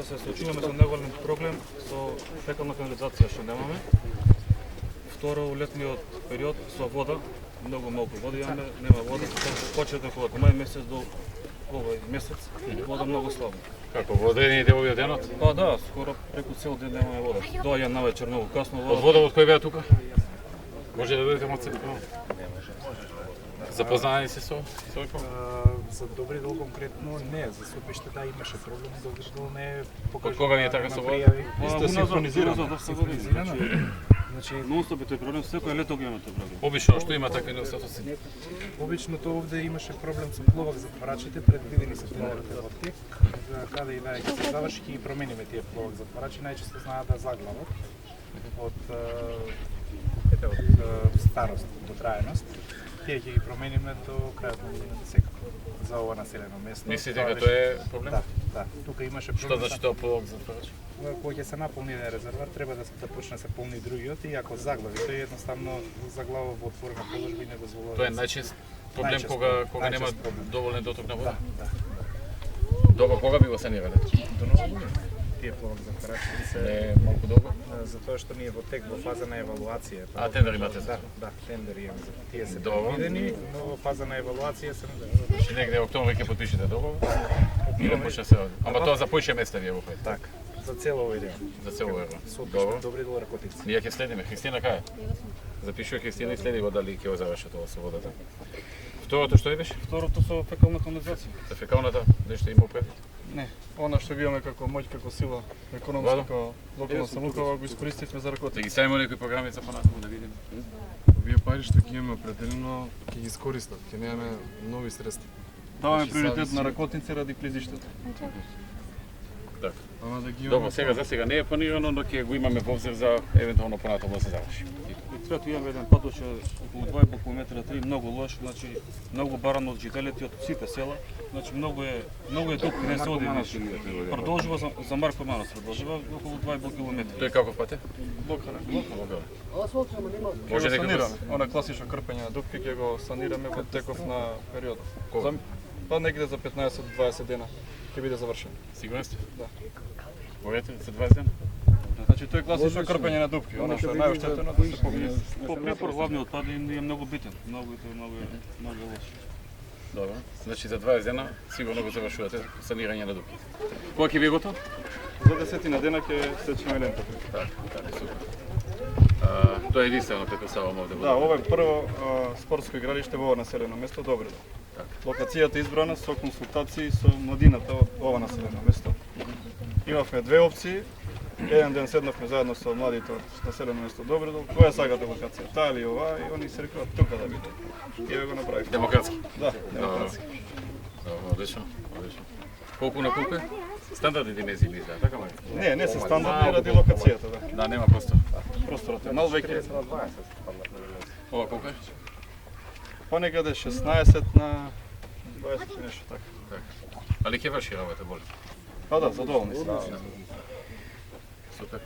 Се соочуваме со неголем проблем со фекална канализација што немаме. Второ, у летниот период со вода, многу малку вода имаме, нема вода, почеток од мај месец до овој месец, вода многу слаба. Како, во одредени делови од денот? Па да, скоро преку цел ден немаме вода. Доаѓа навечер многу касно Од вода. вода од кој беа тука? Може да дадете моцето? Запознани се со овој проблем? За Добри дол конкретно не, за Сопиште да имаше проблем, Добри дол не е Од кога ви е така со вода? Исто синхронизирано. Значи, Нон-стоп е тој проблем, секој лето го имаме тој проблем. Обично, што има такви недостатоци? обичното овде имаше проблем со пловак затварачите, предвидени се пловарите во тек, за каде и да се заврши ќе ги промениме тие пловак затварачи, најчесто знаат да заглават од старост до траеност. Тие ќе ги промениме до крајот на годината секако за ова населено место. Мислите дека тоа е проблем? Да, тука имаше Што проблем. значи тоа полог затворач? Кога ќе се наполни еден резервар, треба да почне се полни другиот и ако заглави, тој едноставно заглава во отворена положба и не дозволува. Тоа е најчест проблем Најчест кога нема најчест проблем. доволен доток на Да, вода. да. Добро, кога би го санирале? До нова година. Тие пловак затварачи се Не е малку долго? затоа што ние во тек во фаза на евалуација. А, тендер имате за Да, да, тендер имаме за тие се Добро. предвидени, но во фаза на евалуација се Значи негде октомври ќе потпишете договор и да почне се ради. Ама тоа за поише места ви е во пред. така. За цел овој дел. За цело евро. Сопиште Добро. Добри дол Ракотица. Ние ќе следиме. Христина кај? Запишува Христина и следи го дали ќе го заврши тоа со водата. Второто што е беше? Второто со фекална канализација. За фекалната, нешто има пред? Не, она што ги имаме како моќ, како сила економска, како локална самоуправа го искористивме за Да ракоти. ги ставиме некои програми за понатаму да видиме. Овие пари што ги имаме определено ќе ги искористат, ќе немаме нови средства. Даваме Значи, приоритет зависи. на ракотници ради клизиштето. Така. Ама да ги имаме. Добро, сега за сега не е планирано, но ќе го имаме во обзир за евентуално понатаму да се заврши. И трето имаме еден пат што е околу 2,5 км, 3 многу лош, значи многу баран од жителите од сите села, значи многу е дуг, не се оди, значи продолжува за Марко Манас, продолжува околу 2,5 км. Тој каков пат е? Блокара. Може Ќе го дека санираме, она класично крпење на дупки ќе го санираме во теков на период. Кога? Па негде за 15-20 дена ќе биде завршен. Сигурен сте? Да. Говорите за 20 дена? Значи тоа е класично крпење на дупки, она што е најоштетено да се покрие. По препор главни отпади е многу битен, многу е лош. Добро. Значи за 20 дена сигурно го завршувате санирање на дупки. Кога ќе ви е готов? За 10 на дена ќе сечеме лента. Така, супер. Тоа е единствено претпоставувам овде. Да, ова е прво спортско игралиште во ова населено место, Добри дол. Локацијата е избрана со консултации со младината од ова населено место. Имавме две опции. Еден ден седнавме заедно со младите од населено место Добри дол. Која сагате локација? Таа или оваа? И они се рекуваат тука да биде. И ве го направивме. Демократски. Да, демократски. Добро, одлично, одлично. Колку на колку е? Стандардни dimenzии ми изгледа, така мај? Не се стандардни ради локацијата, да. Да, нема простор. Просторот е мал веќе. Ова колку е? Понекаде 16 на 20 и нешто така. Така. Али ќе врши работа, боли. Па да, задоволни сме. Супер.